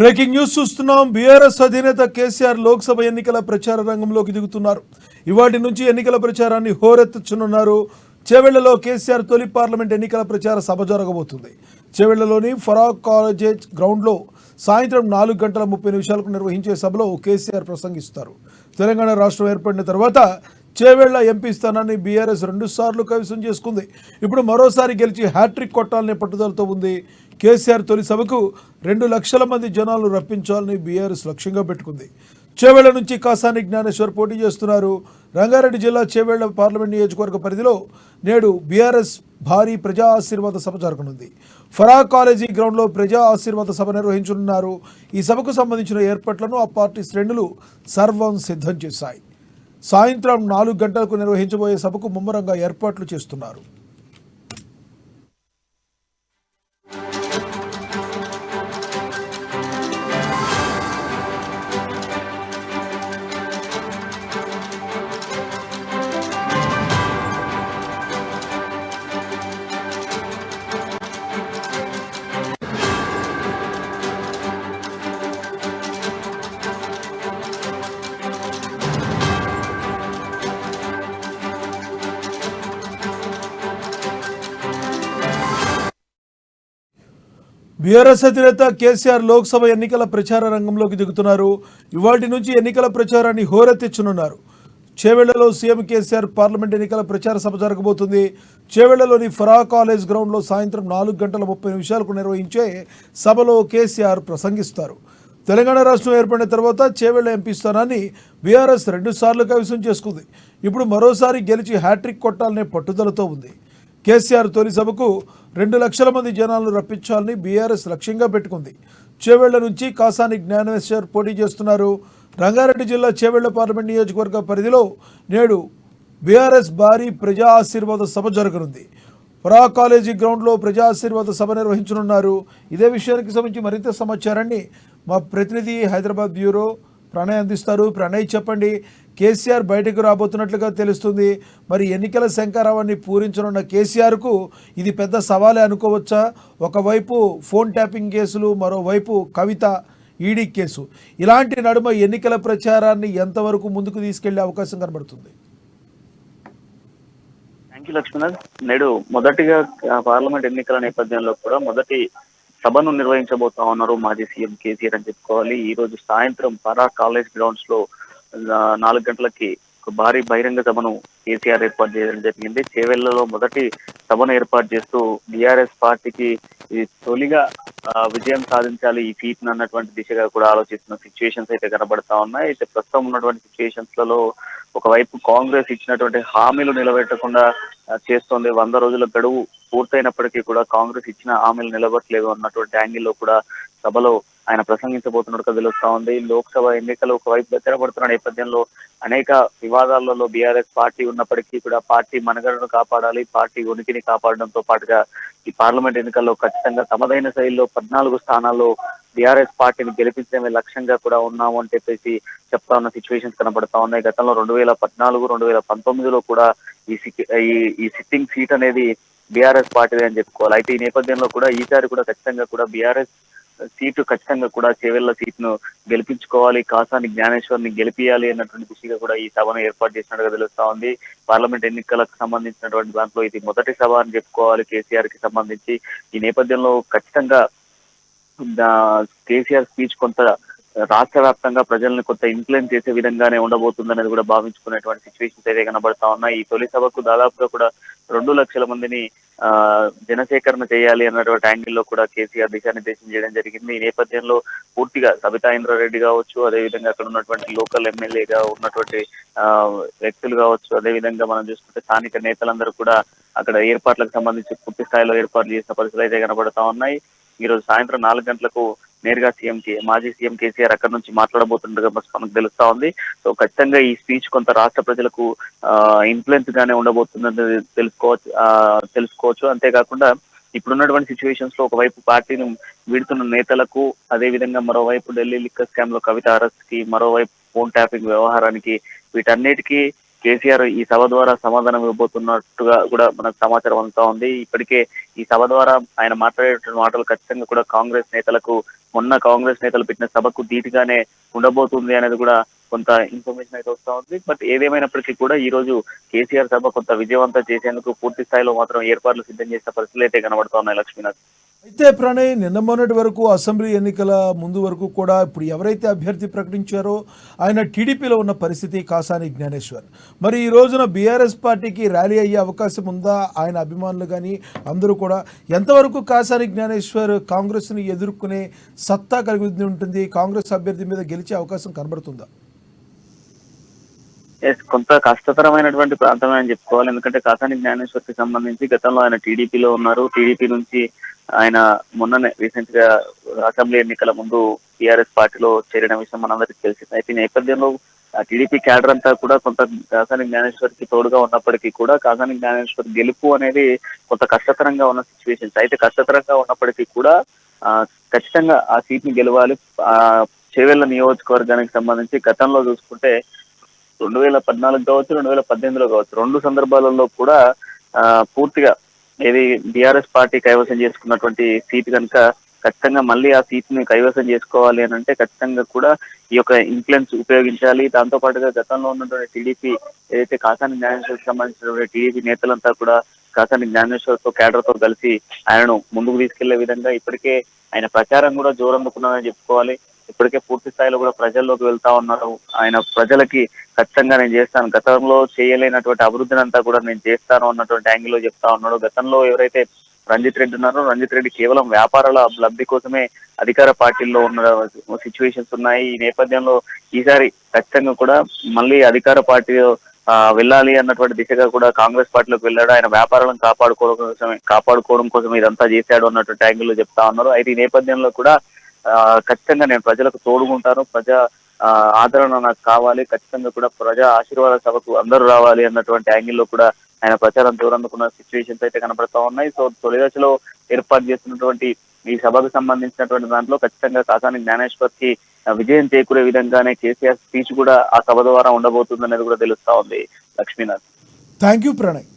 Breaking news చూస్తున్నాం. BRS అధినేత కేసీఆర్ లోక్సభ ఎన్నికల ప్రచార రంగంలోకి దిగుతున్నారు. ఇవాటి నుంచి ఎన్నికల ప్రచారాన్ని హోరెత్తుచునున్నారు. చేవెళ్లలో కేసీఆర్ తొలి పార్లమెంట్ ఎన్నికల ప్రచార సభ జరగబోతుంది. చేవెళ్లలోని ఫరాక్ కాలేజ్ గ్రౌండ్లో సాయంత్రం 4:30 నిర్వహించే సభలో కేసీఆర్ ప్రసంగిస్తారు. తెలంగాణ రాష్ట్రం ఏర్పడిన తర్వాత చేవెళ్ల ఎంపీ స్థానాన్ని బీఆర్ఎస్ 2 సార్లు కైవసం చేసుకుంది. ఇప్పుడు మరోసారి గెలిచి హ్యాట్రిక్ కొట్టాలనే పట్టుదలతో ఉంది. కేసీఆర్ తొలి సభకు 2 లక్షల మంది జనాలను రప్పించాలని బీఆర్ఎస్ లక్ష్యంగా పెట్టుకుంది. చేవెళ్ల నుంచి కాసాని జ్ఞానేశ్వర్ పోటీ చేస్తున్నారు. రంగారెడ్డి జిల్లా చేవెళ్ల పార్లమెంట్ నియోజకవర్గ పరిధిలో నేడు బీఆర్ఎస్ భారీ ప్రజా ఆశీర్వాద సభ జరగనుంది. ఫరా కాలేజీ గ్రౌండ్లో ప్రజా ఆశీర్వాద సభ నిర్వహించనున్నారు. ఈ సభకు సంబంధించిన ఏర్పాట్లను ఆ పార్టీ శ్రేణులు సర్వం సిద్ధం చేశాయి. సాయంత్రం 4 గంటలకు నిర్వహించబోయే సభకు ముమ్మరంగా ఏర్పాట్లు చేస్తున్నారు. బీఆర్ఎస్ అధినేత కేసీఆర్ లోక్సభ ఎన్నికల ప్రచార రంగంలోకి దిగుతున్నారు. ఇవాటి నుంచి ఎన్నికల ప్రచారాన్ని హోరెత్తించనున్నారు. చేవెళ్లలో సీఎం కేసీఆర్ పార్లమెంట్ ఎన్నికల ప్రచార సభ జరగబోతుంది. చేవెళ్లలోని ఫరా కాలేజ్ గ్రౌండ్లో సాయంత్రం 4:30 నిర్వహించే సభలో కేసీఆర్ ప్రసంగిస్తారు. తెలంగాణ రాష్ట్రం ఏర్పడిన తర్వాత చేవెళ్ల ఎంపీ స్థానాన్ని బీఆర్ఎస్ 2 సార్లు కైవసం చేసుకుంది. ఇప్పుడు మరోసారి గెలిచి హ్యాట్రిక్ కొట్టాలనే పట్టుదలతో ఉంది. కేసీఆర్ తొలి సభకు 2 లక్షల మంది జనాలను రప్పించాలని బీఆర్ఎస్ లక్ష్యంగా పెట్టుకుంది. చేవెళ్ల నుంచి కాసాని జ్ఞానేశ్వర్ పోటీ చేస్తున్నారు. రంగారెడ్డి జిల్లా చేవెళ్ల పార్లమెంట్ నియోజకవర్గ పరిధిలో నేడు బీఆర్ఎస్ భారీ ప్రజా ఆశీర్వాద సభ జరగనుంది. ఫరా కాలేజీ గ్రౌండ్లో ప్రజా ఆశీర్వాద సభ నిర్వహించనున్నారు. ఇదే విషయానికి సంబంధించి మరింత సమాచారాన్ని మా ప్రతినిధి హైదరాబాద్ బ్యూరో ప్రణయ్ అందిస్తారు. ప్రణయ్, చెప్పండి. కేసీఆర్ బయటకు రాబోతున్నట్లుగా తెలుస్తుంది. మరి ఎన్నికల శంఖారావాన్ని పూరించనున్న కేసీఆర్కు ఇది పెద్ద సవాలే అనుకోవచ్చా? ఒకవైపు ఫోన్ ట్యాపింగ్ కేసులు, మరోవైపు కవిత ఈడీ కేసు. ఇలాంటి నడుమ ఎన్నికల ప్రచారాన్ని ఎంతవరకు ముందుకు తీసుకెళ్లే అవకాశం కనబడుతుంది? Thank you Lakshman. నేడు మొదటిగా పార్లమెంట్ ఎన్నికల నేపథ్యంలో కూడా మొదటి సభను నిర్వహించబోతా ఉన్నారు మాజీ సీఎం కేసీఆర్ అని చెప్పుకోవాలి. ఈ రోజు సాయంత్రం ఫరా కాలేజ్ గ్రౌండ్స్ లో 4 గంటలకి ఒక భారీ బహిరంగ సభను కేసీఆర్ ఏర్పాటు చేయడం జరిగింది. చేవెళ్లలో మొదటి సభను ఏర్పాటు చేస్తూ బీఆర్ఎస్ పార్టీకి ఇది తొలిగా విజయం సాధించాలి ఈ సీట్ అన్నటువంటి దిశగా కూడా ఆలోచిస్తున్న సిచ్యువేషన్స్ అయితే కనబడతా ఉన్నాయి. అయితే ప్రస్తుతం ఉన్నటువంటి సిచ్యువేషన్స్ లలో ఒకవైపు కాంగ్రెస్ ఇచ్చినటువంటి హామీలు నిలబెట్టకుండా చేస్తోంది. 100 రోజుల గడువు పూర్తయినప్పటికీ కూడా కాంగ్రెస్ ఇచ్చిన హామీలు నిలబెట్టలేదు అన్నటువంటి యాంగిల్లో కూడా సభలో ఆయన ప్రసంగించబోతున్నట్టుగా తెలుస్తా ఉంది. లోక్సభ ఎన్నికలు ఒకవైపు దగ్గరపడుతున్న నేపథ్యంలో అనేక వివాదాలలో బీఆర్ఎస్ పార్టీ ఉన్నప్పటికీ కూడా పార్టీ మనుగడను కాపాడాలి, పార్టీ ఉనికిని కాపాడడంతో పాటుగా ఈ పార్లమెంట్ ఎన్నికల్లో ఖచ్చితంగా తమదైన శైలిలో 14 స్థానాల్లో బీఆర్ఎస్ పార్టీని గెలిపించడమే లక్ష్యంగా కూడా ఉన్నాము అని చెప్పేసి చెప్తా ఉన్న సిచ్యువేషన్స్ కనబడతా ఉన్నాయి. గతంలో 2014, 2019లో కూడా ఈ సిట్టింగ్ సీట్ అనేది బీఆర్ఎస్ పార్టీదే అని చెప్పుకోవాలి. అయితే ఈ నేపథ్యంలో కూడా ఈసారి కూడా ఖచ్చితంగా కూడా బీఆర్ఎస్ సీటు ఖచ్చితంగా కూడా చేవెళ్ల సీట్ను గెలిపించుకోవాలి, కాసాని జ్ఞానేశ్వర్ని గెలిపియాలి అన్నటువంటి దిశగా కూడా ఈ సభను ఏర్పాటు చేసినట్టుగా తెలుస్తా ఉంది. పార్లమెంట్ ఎన్నికలకు సంబంధించినటువంటి దాంట్లో ఇది మొదటి సభ అని చెప్పుకోవాలి కేసీఆర్ కి సంబంధించి. ఈ నేపథ్యంలో ఖచ్చితంగా కేసీఆర్ స్పీచ్ కొంత రాష్ట్ర వ్యాప్తంగా ప్రజల్ని కొంత ఇన్ఫ్లుయెన్స్ చేసే విధంగానే ఉండబోతుందనేది కూడా భావించుకునేటువంటి సిచ్యువేషన్స్ అయితే కనబడతా ఉన్నాయి. ఈ తొలి సభకు దాదాపుగా కూడా 2 లక్షల మందిని జనసేకరణ చేయాలి అన్నటువంటి యాంగిల్లో కూడా కేసీఆర్ దిశానిర్దేశం చేయడం జరిగింది. ఈ నేపథ్యంలో పూర్తిగా సబితా ఇంద్రారెడ్డి కావచ్చు, అదేవిధంగా అక్కడ ఉన్నటువంటి లోకల్ ఎమ్మెల్యేగా ఉన్నటువంటి వ్యక్తులు కావచ్చు, అదేవిధంగా మనం చూసుకుంటే స్థానిక నేతలందరూ కూడా అక్కడ ఏర్పాట్లకు సంబంధించి పూర్తి స్థాయిలో ఏర్పాట్లు చేసిన పరిస్థితులు అయితే కనబడతా ఉన్నాయి. ఈ రోజు సాయంత్రం 4 గంటలకు నేరుగా మాజీ సీఎం కేసీఆర్ అక్కడ నుంచి మాట్లాడబోతుండగా మనకు తెలుస్తా ఉంది. సో ఖచ్చితంగా ఈ స్పీచ్ కొంత రాష్ట్ర ప్రజలకు ఇన్ఫ్లుయెన్స్ గానే ఉండబోతుందని తెలుసుకోవచ్చు. అంతేకాకుండా ఇప్పుడున్నటువంటి సిచ్యువేషన్స్ లో ఒకవైపు పార్టీని వీడుతున్న నేతలకు, అదేవిధంగా మరోవైపు ఢిల్లీ లిక్కర్ స్కామ్ లో కవిత అరెస్ట్ కి, మరోవైపు ఫోన్ ట్యాపింగ్ వ్యవహారానికి, వీటన్నిటికీ కేసీఆర్ ఈ సభ ద్వారా సమాధానం ఇవ్వబోతున్నట్టుగా కూడా మనకు సమాచారం అందుతా ఉంది. ఇప్పటికే ఈ సభ ద్వారా ఆయన మాట్లాడేటువంటి మాటలు ఖచ్చితంగా కూడా కాంగ్రెస్ నేతలకు మొన్న కాంగ్రెస్ నేతలు పెట్టిన సభకు ధీటుగానే ఉండబోతుంది అనేది కూడా కొంత ఇన్ఫర్మేషన్ అయితే వస్తా ఉంది. బట్ ఏదేమైనప్పటికీ కూడా ఈ రోజు కేసీఆర్ సభ కొంత విజయవంతం చేసేందుకు పూర్తి స్థాయిలో మాత్రం ఏర్పాట్లు సిద్ధం చేసిన పరిస్థితులు అయితే కనబడుతా ఉన్నాయి లక్ష్మీనాథ్. అయితే ప్రణయ్, నిన్న మొన్నటి వరకు అసెంబ్లీ ఎన్నికల ముందు వరకు కూడా ఇప్పుడు ఎవరైతే అభ్యర్థి ప్రకటించారో ఆయన టీడీపీలో ఉన్న పరిస్థితి కాసాని జ్ఞానేశ్వర్. మరి ఈ రోజున బీఆర్ఎస్ పార్టీకి ర్యాలీ అయ్యే అవకాశం ఉందా? ఆయన అభిమానులు కానీ అందరూ కూడా ఎంతవరకు కాసాని జ్ఞానేశ్వర్ కాంగ్రెస్ని ఎదుర్కొనే సత్తా కలిగి ఉంటుంది? కాంగ్రెస్ అభ్యర్థి మీద గెలిచే అవకాశం కనబడుతుందా? కొంత కష్టతరమైనటువంటి ప్రాంతమే అని చెప్పుకోవాలి. ఎందుకంటే కాసాని జ్ఞానేశ్వర్ కి సంబంధించి గతంలో ఆయన టీడీపీలో ఉన్నారు. టీడీపీ నుంచి ఆయన మొన్ననే రీసెంట్ గా అసెంబ్లీ ఎన్నికల ముందు టీఆర్ఎస్ పార్టీలో చేరిన విషయం మనందరికీ తెలిసింది. అయితే ఈ నేపథ్యంలో టీడీపీ క్యాడర్ అంతా కూడా కొంత కాసాని జ్ఞానేశ్వర్ కి తోడుగా ఉన్నప్పటికీ కూడా కాసాని జ్ఞానేశ్వర్ గెలుపు అనేది కొంత కష్టతరంగా ఉన్న సిచ్యువేషన్స్. అయితే కష్టతరంగా ఉన్నప్పటికీ కూడా ఖచ్చితంగా ఆ సీట్ ని గెలవాలి. చేవెళ్ల నియోజకవర్గానికి సంబంధించి గతంలో చూసుకుంటే 2014 కావచ్చు, 2018లో కావచ్చు, రెండు సందర్భాలలో కూడా పూర్తిగా ఏది బీఆర్ఎస్ పార్టీ కైవసం చేసుకున్నటువంటి సీట్ కనుక ఖచ్చితంగా మళ్ళీ ఆ సీట్ ని కైవసం చేసుకోవాలి అని అంటే ఖచ్చితంగా కూడా ఈ యొక్క ఇన్ఫ్లుయెన్స్ ఉపయోగించాలి. దాంతో పాటుగా గతంలో ఉన్నటువంటి టీడీపీ ఏదైతే కాసాని జ్ఞానేశ్వర్ సంబంధించినటువంటి టీడీపీ నేతలంతా కూడా కాసాని జ్ఞానేశ్వర్ తో క్యాడర్ తో కలిసి ఆయనను ముందుకు తీసుకెళ్లే విధంగా ఇప్పటికే ఆయన ప్రచారం కూడా జోరందుకున్నారని చెప్పుకోవాలి. ఇప్పటికే పూర్తి స్థాయిలో కూడా ప్రజల్లోకి వెళ్తా ఉన్నారు. ఆయన ప్రజలకి ఖచ్చితంగా నేను చేస్తాను, గతంలో చేయలేనటువంటి అభివృద్ధిని అంతా కూడా నేను చేస్తాను అన్నటువంటి యాంగిల్లో చెప్తా ఉన్నాడు. గతంలో ఎవరైతే రంజిత్ రెడ్డి ఉన్నారో రంజిత్ రెడ్డి కేవలం వ్యాపారాల లబ్ధి కోసమే అధికార పార్టీల్లో ఉన్న సిచ్యువేషన్స్ ఉన్నాయి. ఈ నేపథ్యంలో ఈసారి ఖచ్చితంగా కూడా మళ్ళీ అధికార పార్టీ వెళ్ళాలి అన్నటువంటి దిశగా కూడా కాంగ్రెస్ పార్టీలోకి వెళ్ళాడు. ఆయన వ్యాపారాలను కాపాడుకోవడం కోసం ఇదంతా చేశాడు అన్నటువంటి యాంగిల్లో చెప్తా ఉన్నారు. అయితే ఈ నేపథ్యంలో కూడా ఖచ్చితంగా నేను ప్రజలకు తోడుకుంటాను, ప్రజా ఆదరణ నాకు కావాలి, ఖచ్చితంగా కూడా ప్రజా ఆశీర్వాద సభకు అందరూ రావాలి అన్నటువంటి యాంగిల్లో కూడా ఆయన ప్రచారం దూరందుకున్న సిచ్యువేషన్స్ అయితే కనబడతా ఉన్నాయి. సో తొలి దశలో ఏర్పాటు చేస్తున్నటువంటి ఈ సభకు సంబంధించినటువంటి దాంట్లో ఖచ్చితంగా కాసాని జ్ఞానేశ్వర్ కి విజయం చేకూరే విధంగానే కేసీఆర్ స్పీచ్ కూడా ఆ సభ ద్వారా ఉండబోతుంది అనేది కూడా తెలుస్తా ఉంది లక్ష్మీనాథ్. Thank you Pranay.